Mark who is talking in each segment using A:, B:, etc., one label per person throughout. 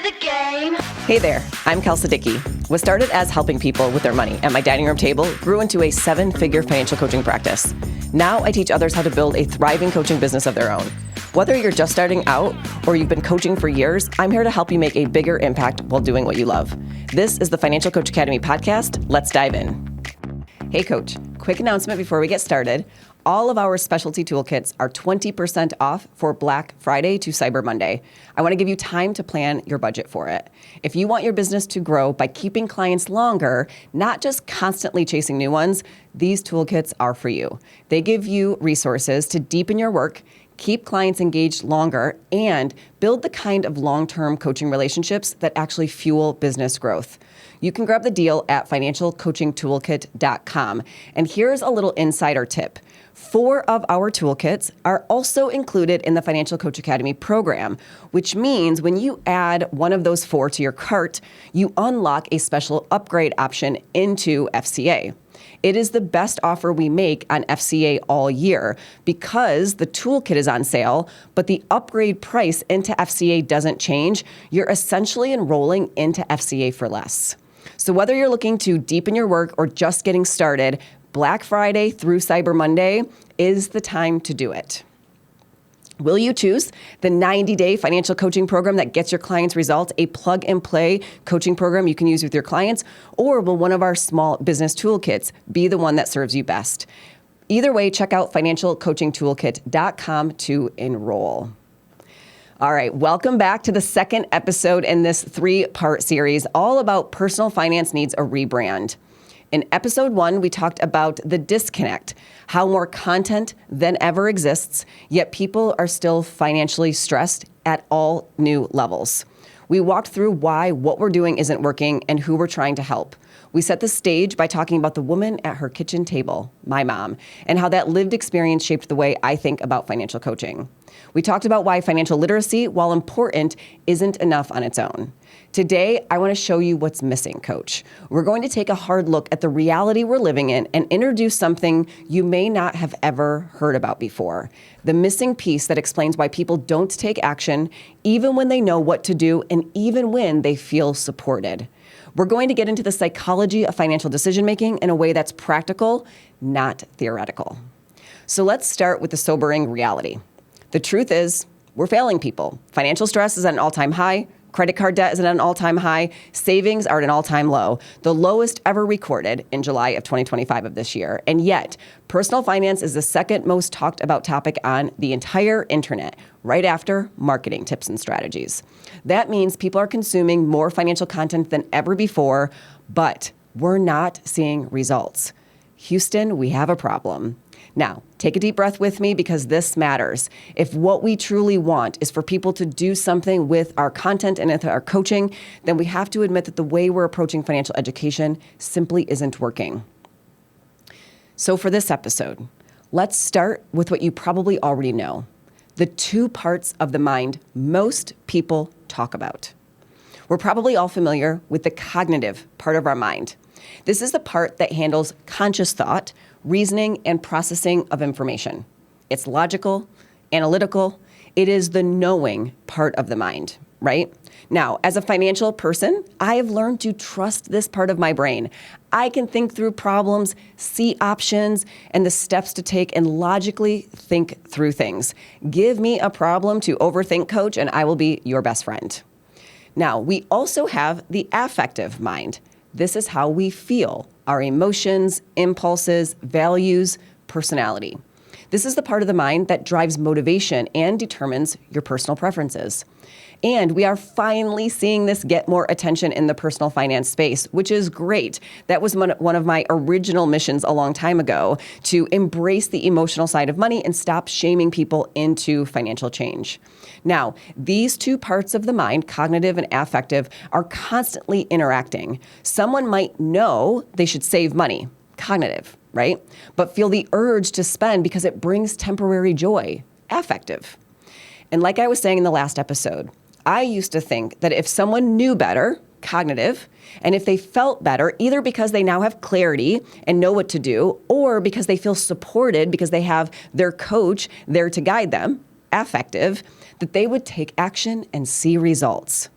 A: the game.
B: Hey there, I'm Kel Siddiqui. What started as helping people with their money at my dining room table grew into a 7-figure financial coaching practice. Now I teach others how to build a thriving coaching business of their own. Whether you're just starting out or you've been coaching for years, I'm here to help you make a bigger impact while doing what you love. This is the Financial Coach Academy podcast. Let's dive in. Hey coach, quick announcement before we get started. All of our specialty toolkits are 20% off for Black Friday to Cyber Monday. I want to give you time to plan your budget for it. If you want your business to grow by keeping clients longer, not just constantly chasing new ones, these toolkits are for you. They give you resources to deepen your work, keep clients engaged longer, and build the kind of long-term coaching relationships that actually fuel business growth. You can grab the deal at financialcoachingtoolkit.com. And here's a little insider tip. 4 of our toolkits are also included in the Financial Coach Academy program, which means when you add one of those 4 to your cart, you unlock a special upgrade option into FCA. It is the best offer we make on FCA all year because the toolkit is on sale, but the upgrade price into FCA doesn't change. You're essentially enrolling into FCA for less. So whether you're looking to deepen your work or just getting started, Black Friday through Cyber Monday is the time to do it. Will you choose the 90-day financial coaching program that gets your clients results, a plug-and-play coaching program you can use with your clients, or will one of our small business toolkits be the one that serves you best? Either way, check out financialcoachingtoolkit.com to enroll. All right, welcome back to the second episode in this 3-part series, all about personal finance needs a rebrand. In episode 1, we talked about the disconnect, how more content than ever exists, yet people are still financially stressed at all new levels. We walked through why what we're doing isn't working and who we're trying to help. We set the stage by talking about the woman at her kitchen table, my mom, and how that lived experience shaped the way I think about financial coaching. We talked about why financial literacy, while important, isn't enough on its own. Today, I want to show you what's missing, Coach. We're going to take a hard look at the reality we're living in and introduce something you may not have ever heard about before. The missing piece that explains why people don't take action, even when they know what to do and even when they feel supported. We're going to get into the psychology of financial decision-making in a way that's practical, not theoretical. So let's start with the sobering reality. The truth is, we're failing people. Financial stress is at an all-time high. Credit card debt is at an all-time high. Savings are at an all-time low, the lowest ever recorded in July of 2025 of this year. And yet, personal finance is the second most talked about topic on the entire internet, right after marketing tips and strategies. That means people are consuming more financial content than ever before, but we're not seeing results. Houston, we have a problem. Now, take a deep breath with me because this matters. If what we truly want is for people to do something with our content and with our coaching, then we have to admit that the way we're approaching financial education simply isn't working. So for this episode, let's start with what you probably already know, the 2 parts of the mind most people talk about. We're probably all familiar with the cognitive part of our mind. This is the part that handles conscious thought, reasoning, and processing of information. It's logical, analytical. It is the knowing part of the mind, right? Now, as a financial person, I have learned to trust this part of my brain. I can think through problems, see options, and the steps to take, and logically think through things. Give me a problem to overthink, Coach, and I will be your best friend. Now, we also have the affective mind. This is how we feel, our emotions, impulses, values, personality. This is the part of the mind that drives motivation and determines your personal preferences. And we are finally seeing this get more attention in the personal finance space, which is great. That was one of my original missions a long time ago, to embrace the emotional side of money and stop shaming people into financial change. Now, these 2 parts of the mind, cognitive and affective, are constantly interacting. Someone might know they should save money, cognitive, right? But feel the urge to spend because it brings temporary joy, affective. And like I was saying in the last episode, I used to think that if someone knew better, cognitive, and if they felt better, either because they now have clarity and know what to do, or because they feel supported because they have their coach there to guide them, affective, that they would take action and see results.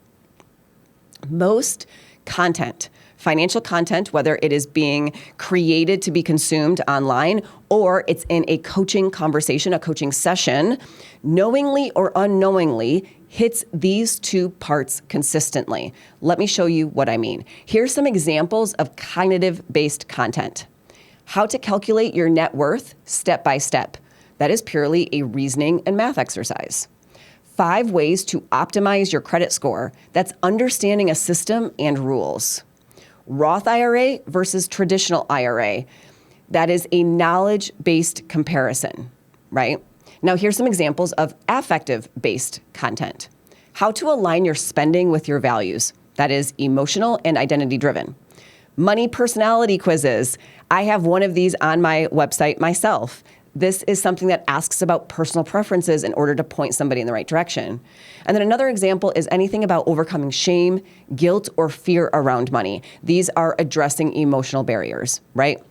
B: Most content, financial content, whether it is being created to be consumed online or it's in a coaching conversation, a coaching session, knowingly or unknowingly hits these two parts consistently. Let me show you what I mean. Here's some examples of cognitive-based content. How to calculate your net worth step by step. That is purely a reasoning and math exercise. 5 ways to optimize your credit score. That's understanding a system and rules. Roth IRA versus traditional IRA. That is a knowledge-based comparison, right? Now, here's some examples of affective-based content. How to align your spending with your values. That is emotional and identity-driven. Money personality quizzes. I have one of these on my website myself. This is something that asks about personal preferences in order to point somebody in the right direction. And then another example is anything about overcoming shame, guilt, or fear around money. These are addressing emotional barriers, right?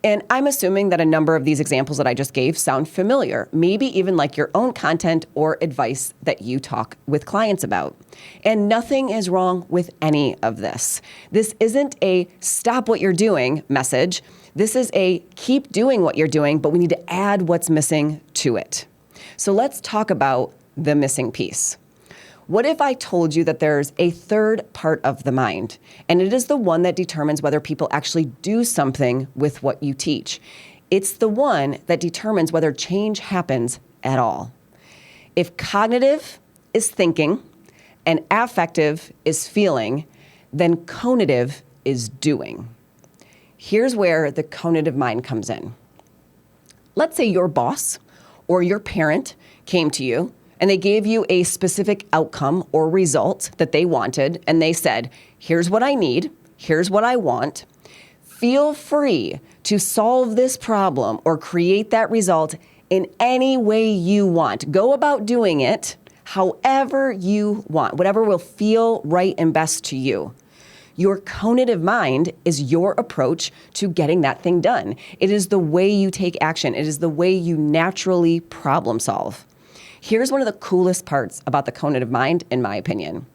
B: And I'm assuming that a number of these examples that I just gave sound familiar, maybe even like your own content or advice that you talk with clients about. And nothing is wrong with any of this. This isn't a stop what you're doing message. This is a keep doing what you're doing, but we need to add what's missing to it. So let's talk about the missing piece. What if I told you that there's a third part of the mind, and it is the one that determines whether people actually do something with what you teach? It's the one that determines whether change happens at all. If cognitive is thinking and affective is feeling, then conative is doing. Here's where the conative mind comes in. Let's say your boss or your parent came to you and they gave you a specific outcome or result that they wanted, and they said, here's what I need, here's what I want. Feel free to solve this problem or create that result in any way you want. Go about doing it however you want, whatever will feel right and best to you. Your conative mind is your approach to getting that thing done. It is the way you take action. It is the way you naturally problem solve. Here's one of the coolest parts about the conative mind, in my opinion.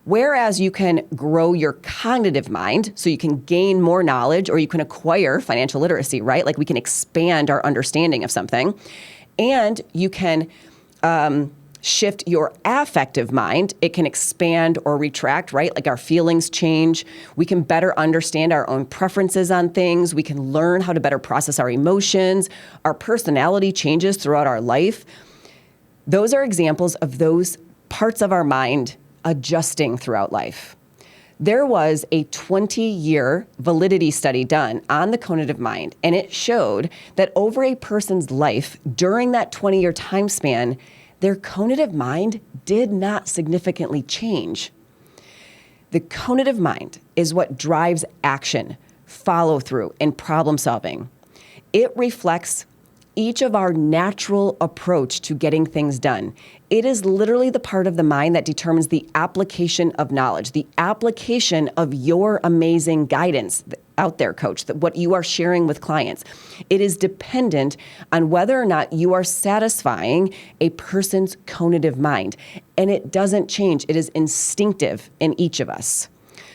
B: Whereas you can grow your cognitive mind, so you can gain more knowledge or you can acquire financial literacy, right? Like we can expand our understanding of something. And you can shift your affective mind. It can expand or retract, right? Like our feelings change. We can better understand our own preferences on things. We can learn how to better process our emotions. Our personality changes throughout our life. Those are examples of those parts of our mind adjusting throughout life. There was a 20-year validity study done on the conative mind, and it showed that over a person's life during that 20-year time span, their conative mind did not significantly change. The conative mind is what drives action, follow through, and problem solving. It reflects each of our natural approach to getting things done. It is literally the part of the mind that determines the application of knowledge, the application of your amazing guidance out there, coach, that what you are sharing with clients. It is dependent on whether or not you are satisfying a person's conative mind. And it doesn't change. It is instinctive in each of us.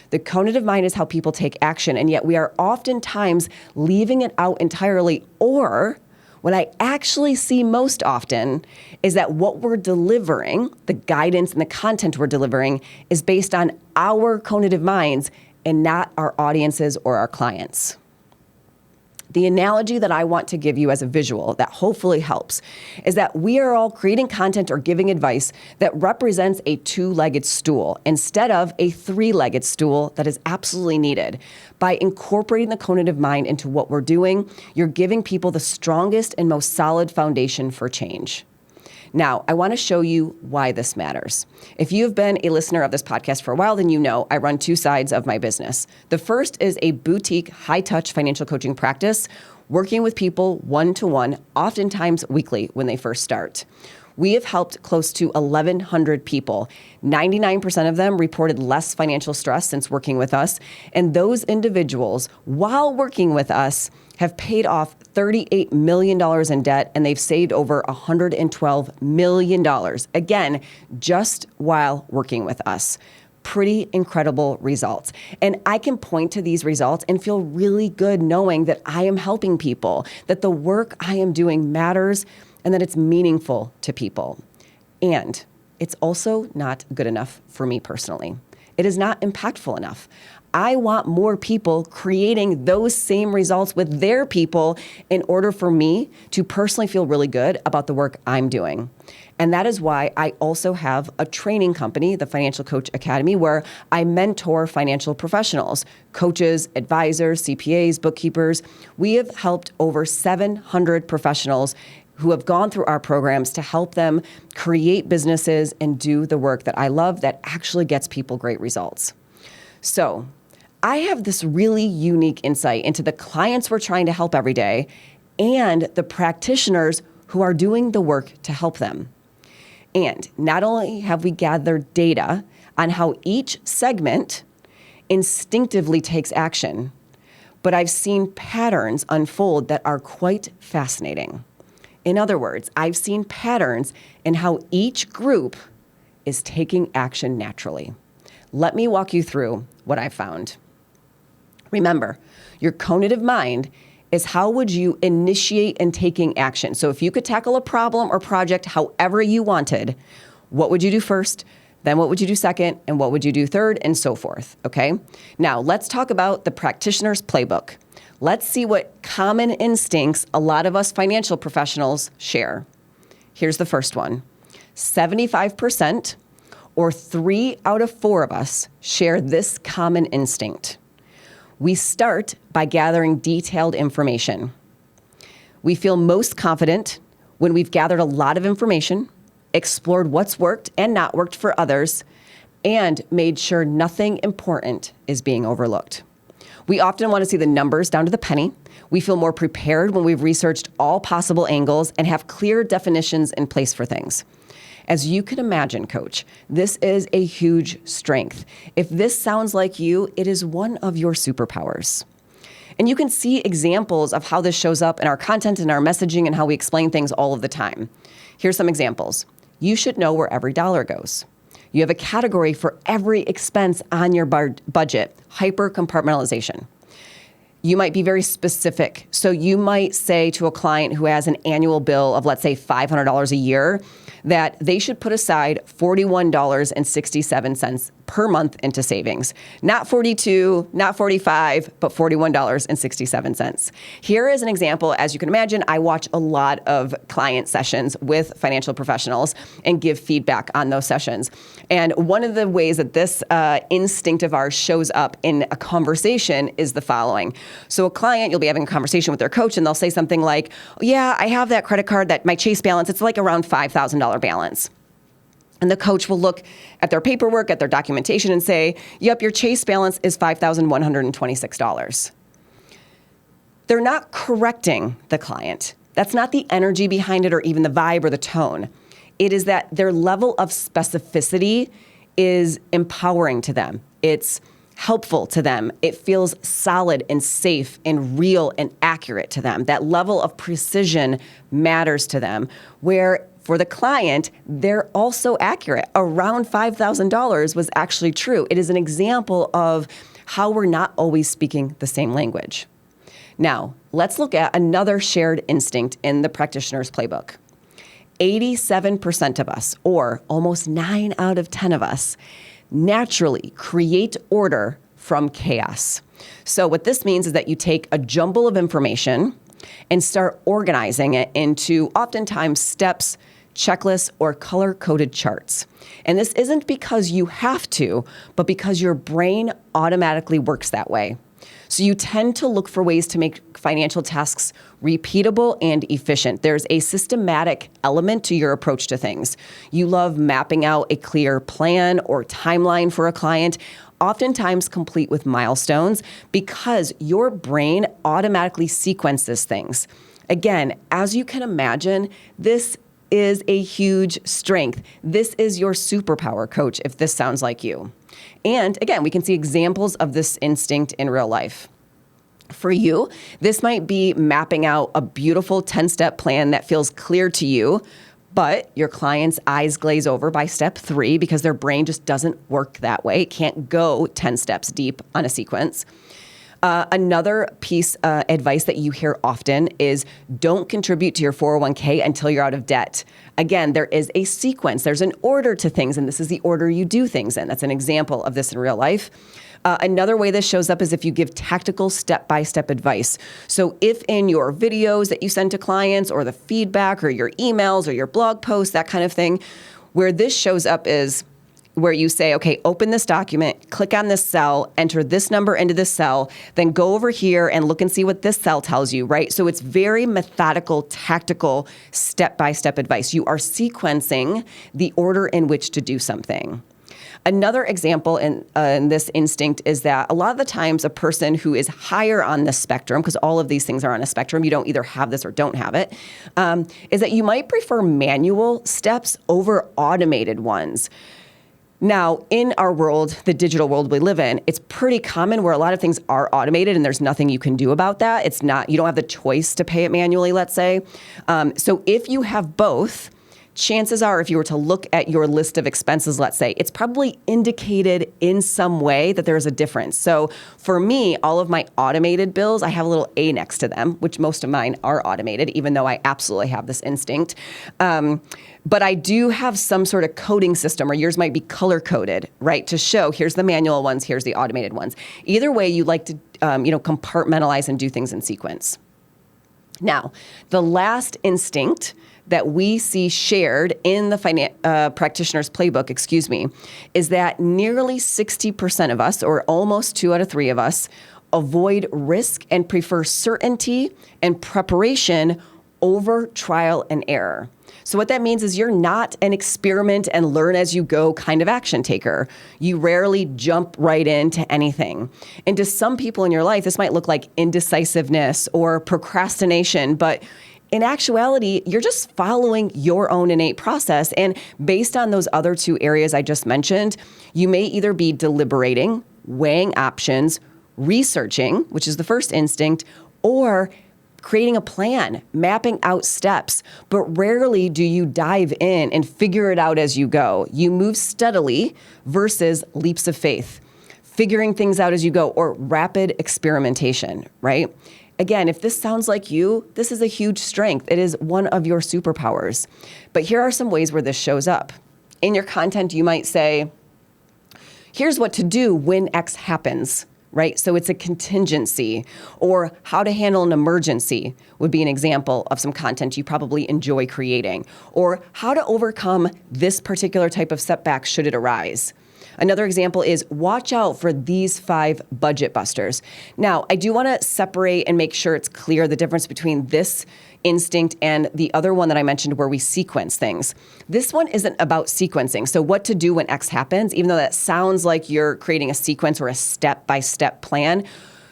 B: The conative mind is how people take action, and yet we are oftentimes leaving it out entirely, or what I actually see most often is that what we're delivering, the guidance and the content we're delivering, is based on our conative minds and not our audiences or our clients. The analogy that I want to give you as a visual that hopefully helps is that we are all creating content or giving advice that represents a 2-legged stool instead of a 3-legged stool that is absolutely needed. By incorporating the conative mind into what we're doing, you're giving people the strongest and most solid foundation for change. Now, I want to show you why this matters. If you've been a listener of this podcast for a while, then you know I run 2 sides of my business. The first is a boutique, high-touch financial coaching practice, working with people one-to-one, oftentimes weekly when they first start. We have helped close to 1,100 people. 99% of them reported less financial stress since working with us. And those individuals, while working with us, have paid off $38 million in debt, and they've saved over $112 million. Again, just while working with us. pretty incredible results. And I can point to these results and feel really good knowing that I am helping people, that the work I am doing matters, and that it's meaningful to people. And it's also not good enough for me personally. It is not impactful enough. I want more people creating those same results with their people in order for me to personally feel really good about the work I'm doing. And that is why I also have a training company, the Financial Coach Academy, where I mentor financial professionals, coaches, advisors, CPAs, bookkeepers. We have helped over 700 professionals who have gone through our programs to help them create businesses and do the work that I love that actually gets people great results. So I have this really unique insight into the clients we're trying to help every day and the practitioners who are doing the work to help them. And not only have we gathered data on how each segment instinctively takes action, but I've seen patterns unfold that are quite fascinating. In other words, I've seen patterns in how each group is taking action naturally. Let me walk you through what I found. Remember, your conative mind is how would you initiate in taking action. So if you could tackle a problem or project however you wanted, what would you do first? Then what would you do second? And what would you do third? And so forth, okay? Now, let's talk about the practitioner's playbook. Let's see what common instincts a lot of us financial professionals share. Here's the first one. 75%, or 3 out of 4 of us, share this common instinct. We start by gathering detailed information. We feel most confident when we've gathered a lot of information, explored what's worked and not worked for others, and made sure nothing important is being overlooked. We often want to see the numbers down to the penny. We feel more prepared when we've researched all possible angles and have clear definitions in place for things. As you can imagine, Coach, this is a huge strength. If this sounds like you, it is one of your superpowers. And you can see examples of how this shows up in our content and our messaging and how we explain things all of the time. Here's some examples. You should know where every dollar goes. You have a category for every expense on your budget, hyper-compartmentalization. You might be very specific. So you might say to a client who has an annual bill of, let's say, $500 a year, that they should put aside $41.67 per month into savings. Not $42, not $45, but $41.67. Here is an example. As you can imagine, I watch a lot of client sessions with financial professionals and give feedback on those sessions. And one of the ways that this instinct of ours shows up in a conversation is the following. So a client, you'll be having a conversation with their coach and they'll say something like, yeah, I have that credit card that my Chase balance, it's like around $5,000 balance. And the coach will look at their paperwork, at their documentation and say, yep, your Chase balance is $5,126. They're not correcting the client. That's not the energy behind it or even the vibe or the tone. It is that their level of specificity is empowering to them. It's helpful to them. It feels solid and safe and real and accurate to them. That level of precision matters to them, where for the client, they're also accurate. Around $5,000 was actually true. It is an example of how we're not always speaking the same language. Now, let's look at another shared instinct in the practitioner's playbook. 87% of us, or almost 9 out of 10 of us, naturally create order from chaos. So what this means is that you take a jumble of information and start organizing it into oftentimes steps, checklists, or color-coded charts. And this isn't because you have to, but because your brain automatically works that way. So you tend to look for ways to make financial tasks repeatable and efficient. There's a systematic element to your approach to things. You love mapping out a clear plan or timeline for a client, oftentimes complete with milestones, because your brain automatically sequences things. Again, as you can imagine, this is a huge strength. This is your superpower, Coach, if this sounds like you. And again, we can see examples of this instinct in real life. For you, this might be mapping out a beautiful 10-step plan that feels clear to you, But your client's eyes glaze over by step 3 because their brain just doesn't work that way. It can't go 10 steps deep on a sequence. Another piece of advice that you hear often is don't contribute to your 401k until you're out of debt. Again, there is a sequence. There's an order to things, and this is the order you do things in. That's an example of this in real life. Another way this shows up is if you give tactical step-by-step advice. So if in your videos that you send to clients or the feedback or your emails or your blog posts, that kind of thing, where this shows up is where you say, okay, open this document, click on this cell, enter this number into this cell, then go over here and look and see what this cell tells you, right? So it's very methodical, tactical, step-by-step advice. You are sequencing the order in which to do something. Another example in this instinct is that a lot of the times a person who is higher on the spectrum, because all of these things are on a spectrum, you don't either have this or don't have it, is that you might prefer manual steps over automated ones. Now, in our world, the digital world we live in, it's pretty common where a lot of things are automated and there's nothing you can do about that. It's not, you don't have the choice to pay it manually, let's say. So if you have both, chances are, if you were to look at your list of expenses, let's say, it's probably indicated in some way that there's a difference. So for me, all of my automated bills, I have a little A next to them, which most of mine are automated, even though I absolutely have this instinct. But I do have some sort of coding system, or yours might be color-coded, right, to show here's the manual ones, here's the automated ones. Either way, you like to compartmentalize and do things in sequence. Now, the last instinct that we see shared in the practitioner's playbook, is that nearly 60% of us, or almost 2 out of 3 of us, avoid risk and prefer certainty and preparation over trial and error. So what that means is you're not an experiment and learn as you go kind of action taker. You rarely jump right into anything. And to some people in your life, this might look like indecisiveness or procrastination, but in actuality, you're just following your own innate process. And based on those other 2 areas I just mentioned, you may either be deliberating, weighing options, researching, which is the first instinct, or creating a plan, mapping out steps. But rarely do you dive in and figure it out as you go. You move steadily versus leaps of faith, figuring things out as you go, or rapid experimentation, right? Again, if this sounds like you, this is a huge strength. It is one of your superpowers. But here are some ways where this shows up. In your content, you might say, here's what to do when X happens, right? So it's a contingency. Or how to handle an emergency would be an example of some content you probably enjoy creating. Or how to overcome this particular type of setback should it arise. Another example is watch out for these 5 budget busters. Now, I do want to separate and make sure it's clear the difference between this instinct and the other one that I mentioned where we sequence things. This one isn't about sequencing. So what to do when X happens, even though that sounds like you're creating a sequence or a step-by-step plan,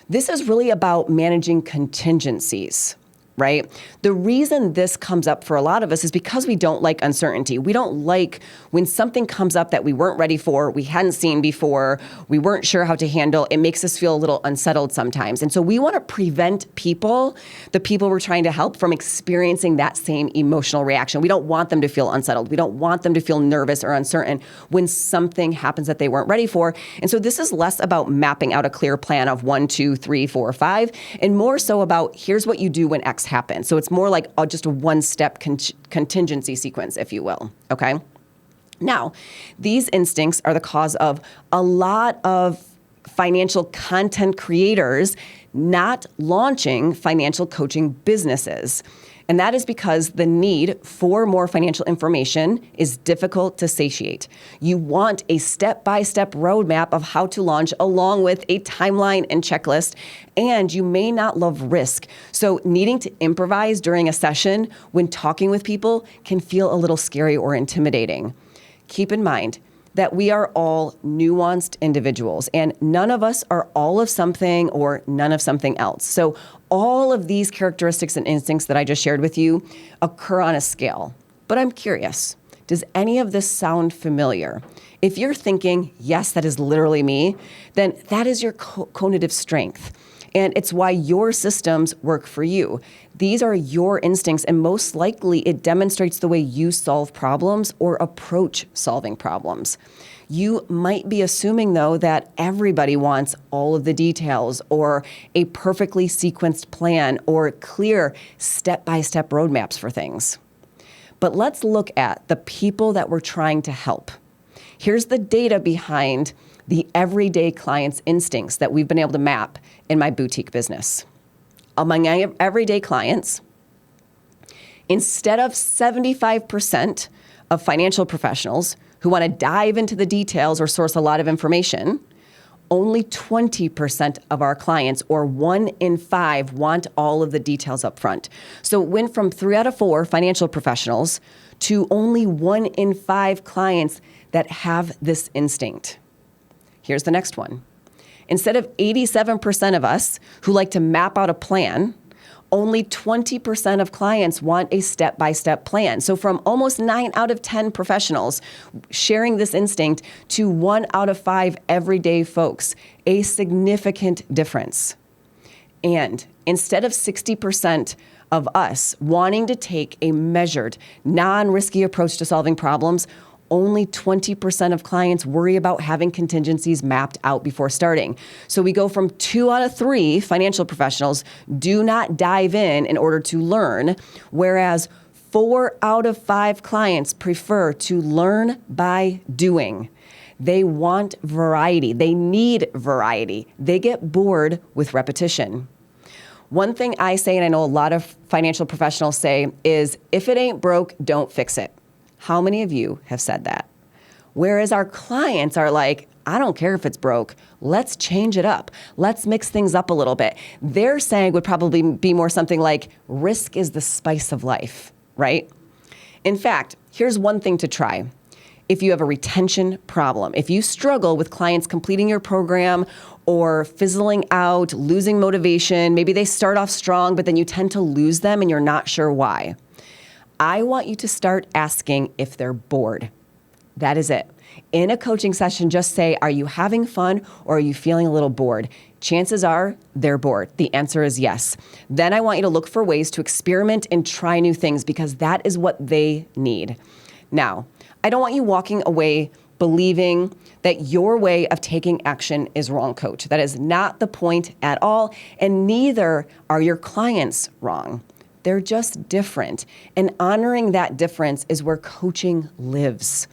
B: this is really about managing contingencies. Right? The reason this comes up for a lot of us is because we don't like uncertainty. We don't like when something comes up that we weren't ready for, we hadn't seen before, we weren't sure how to handle. It makes us feel a little unsettled sometimes. And so we want to prevent the people we're trying to help, from experiencing that same emotional reaction. We don't want them to feel unsettled. We don't want them to feel nervous or uncertain when something happens that they weren't ready for. And so this is less about mapping out a clear plan of 1, 2, 3, 4, 5, and more so about here's what you do when X happens. So it's more like just a one-step contingency sequence, if you will, okay? Now, these instincts are the cause of a lot of financial content creators not launching financial coaching businesses. And that is because the need for more financial information is difficult to satiate. You want a step-by-step roadmap of how to launch, along with a timeline and checklist, and you may not love risk. So needing to improvise during a session when talking with people can feel a little scary or intimidating. Keep in mind that we are all nuanced individuals, and none of us are all of something or none of something else. So all of these characteristics and instincts that I just shared with you occur on a scale. But I'm curious, does any of this sound familiar? If you're thinking, yes, that is literally me, then that is your conative strength. And it's why your systems work for you. These are your instincts, and most likely it demonstrates the way you solve problems or approach solving problems. You might be assuming, though, that everybody wants all of the details or a perfectly sequenced plan or clear step-by-step roadmaps for things. But let's look at the people that we're trying to help. Here's the data behind the everyday client's instincts that we've been able to map in my boutique business. Among everyday clients, instead of 75% of financial professionals who want to dive into the details or source a lot of information, only 20% of our clients, or 1 in 5, want all of the details up front. So it went from 3 out of 4 financial professionals to only 1 in 5 clients that have this instinct. Here's the next one. Instead of 87% of us who like to map out a plan, only 20% of clients want a step-by-step plan. So from almost 9 out of 10 professionals sharing this instinct to 1 out of 5 everyday folks, a significant difference. And instead of 60% of us wanting to take a measured, non-risky approach to solving problems, only 20% of clients worry about having contingencies mapped out before starting. So we go from 2 out of 3 financial professionals do not dive in order to learn, whereas 4 out of 5 clients prefer to learn by doing. They want variety. They need variety. They get bored with repetition. One thing I say, and I know a lot of financial professionals say, is if it ain't broke, don't fix it. How many of you have said that? Whereas our clients are like, I don't care if it's broke. Let's change it up. Let's mix things up a little bit. Their saying would probably be more something like, risk is the spice of life, right? In fact, here's one thing to try. If you have a retention problem, if you struggle with clients completing your program or fizzling out, losing motivation, maybe they start off strong, but then you tend to lose them and you're not sure why. I want you to start asking if they're bored. That is it. In a coaching session, just say, are you having fun or are you feeling a little bored? Chances are they're bored. The answer is yes. Then I want you to look for ways to experiment and try new things because that is what they need. Now, I don't want you walking away believing that your way of taking action is wrong, coach. That is not the point at all, and neither are your clients wrong. They're just different. And honoring that difference is where coaching lives.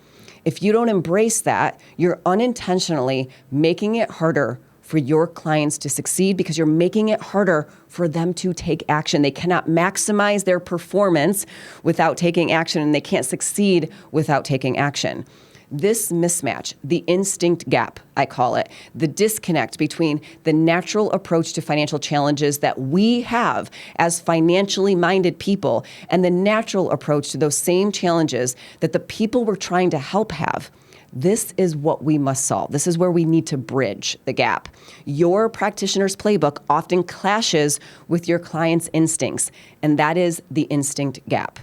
B: If you don't embrace that, you're unintentionally making it harder for your clients to succeed because you're making it harder for them to take action. They cannot maximize their performance without taking action, and they can't succeed without taking action. This mismatch, the instinct gap, I call it, the disconnect between the natural approach to financial challenges that we have as financially minded people and the natural approach to those same challenges that the people we're trying to help have. This is what we must solve. This is where we need to bridge the gap. Your practitioner's playbook often clashes with your client's instincts, and that is the instinct gap.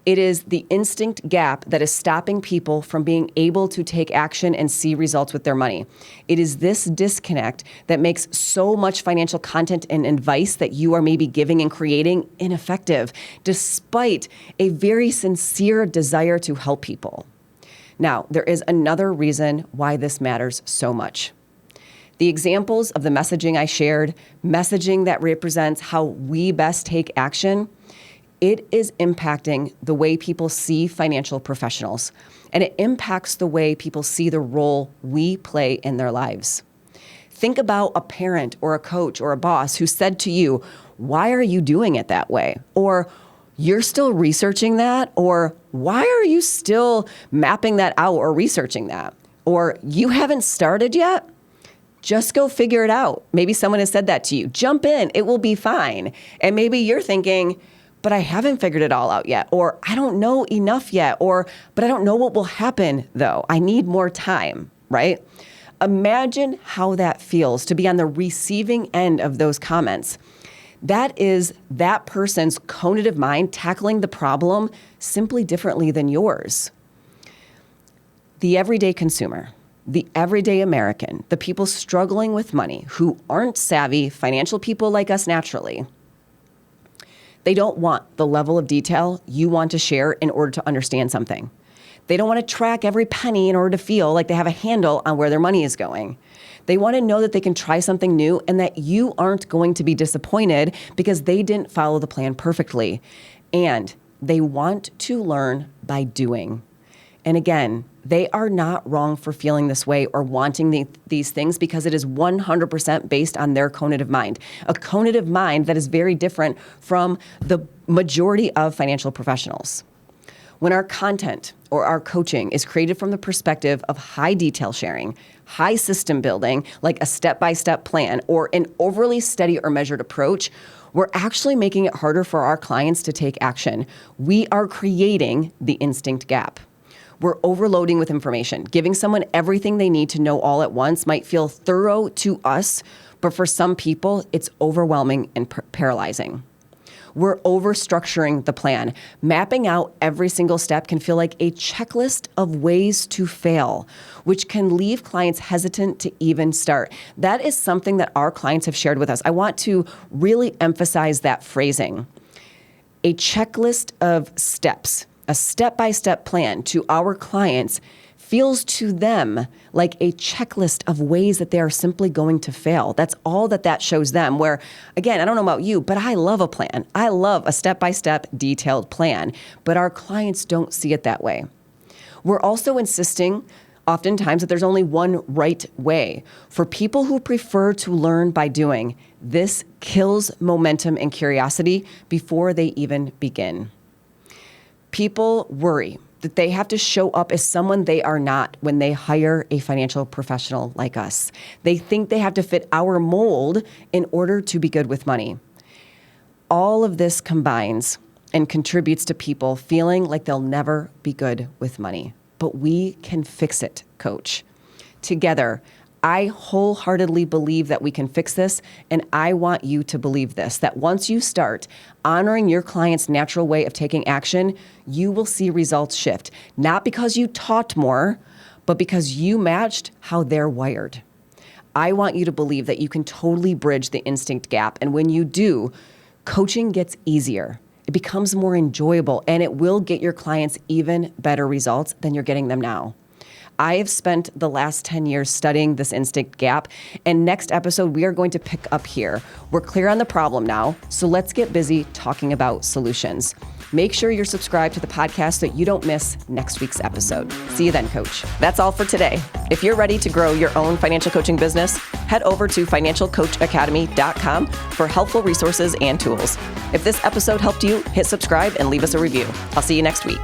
B: It is the instinct gap that is stopping people from being able to take action and see results with their money. It is this disconnect that makes so much financial content and advice that you are maybe giving and creating ineffective, despite a very sincere desire to help people. Now, there is another reason why this matters so much. The examples of the messaging I shared, messaging that represents how we best take action, it is impacting the way people see financial professionals, and it impacts the way people see the role we play in their lives. Think about a parent or a coach or a boss who said to you, "Why are you doing it that way?" Or, "You're still researching that?" Or, "Why are you still mapping that out or researching that?" Or, "You haven't started yet? Just go figure it out." Maybe someone has said that to you. Jump in, it will be fine. And maybe you're thinking, "But I haven't figured it all out yet," or "I don't know enough yet," or "But I don't know what will happen though. I need more time," right? Imagine how that feels to be on the receiving end of those comments. That is that person's conative mind tackling the problem simply differently than yours. The everyday consumer, The everyday American, the people struggling with money who aren't savvy financial people like us naturally, they don't want the level of detail you want to share in order to understand something. They don't want to track every penny in order to feel like they have a handle on where their money is going. They want to know that they can try something new and that you aren't going to be disappointed because they didn't follow the plan perfectly. And they want to learn by doing. And again, they are not wrong for feeling this way or wanting these things because it is 100% based on their conative mind. A conative mind that is very different from the majority of financial professionals. When our content or our coaching is created from the perspective of high detail sharing, high system building, like a step-by-step plan or an overly steady or measured approach, we're actually making it harder for our clients to take action. We are creating the instinct gap. We're overloading with information. Giving someone everything they need to know all at once might feel thorough to us, but for some people, it's overwhelming and paralyzing. We're over-structuring the plan. Mapping out every single step can feel like a checklist of ways to fail, which can leave clients hesitant to even start. That is something that our clients have shared with us. I want to really emphasize that phrasing. A checklist of steps, a step-by-step plan to our clients feels to them like a checklist of ways that they are simply going to fail. That's all that shows them, where, again, I don't know about you, but I love a plan. I love a step-by-step detailed plan, but our clients don't see it that way. We're also insisting oftentimes that there's only one right way. For people who prefer to learn by doing, this kills momentum and curiosity before they even begin. People worry that they have to show up as someone they are not when they hire a financial professional like us. They think they have to fit our mold in order to be good with money. All of this combines and contributes to people feeling like they'll never be good with money. But we can fix it, Coach. Together, I wholeheartedly believe that we can fix this, and I want you to believe this, that once you start honoring your client's natural way of taking action, you will see results shift, not because you taught more, but because you matched how they're wired. I want you to believe that you can totally bridge the instinct gap, and when you do, coaching gets easier. It becomes more enjoyable, and it will get your clients even better results than you're getting them now. I have spent the last 10 years studying this instinct gap, and next episode, we are going to pick up here. We're clear on the problem now, so let's get busy talking about solutions. Make sure you're subscribed to the podcast so you don't miss next week's episode. See you then, Coach. That's all for today. If you're ready to grow your own financial coaching business, head over to financialcoachacademy.com for helpful resources and tools. If this episode helped you, hit subscribe and leave us a review. I'll see you next week.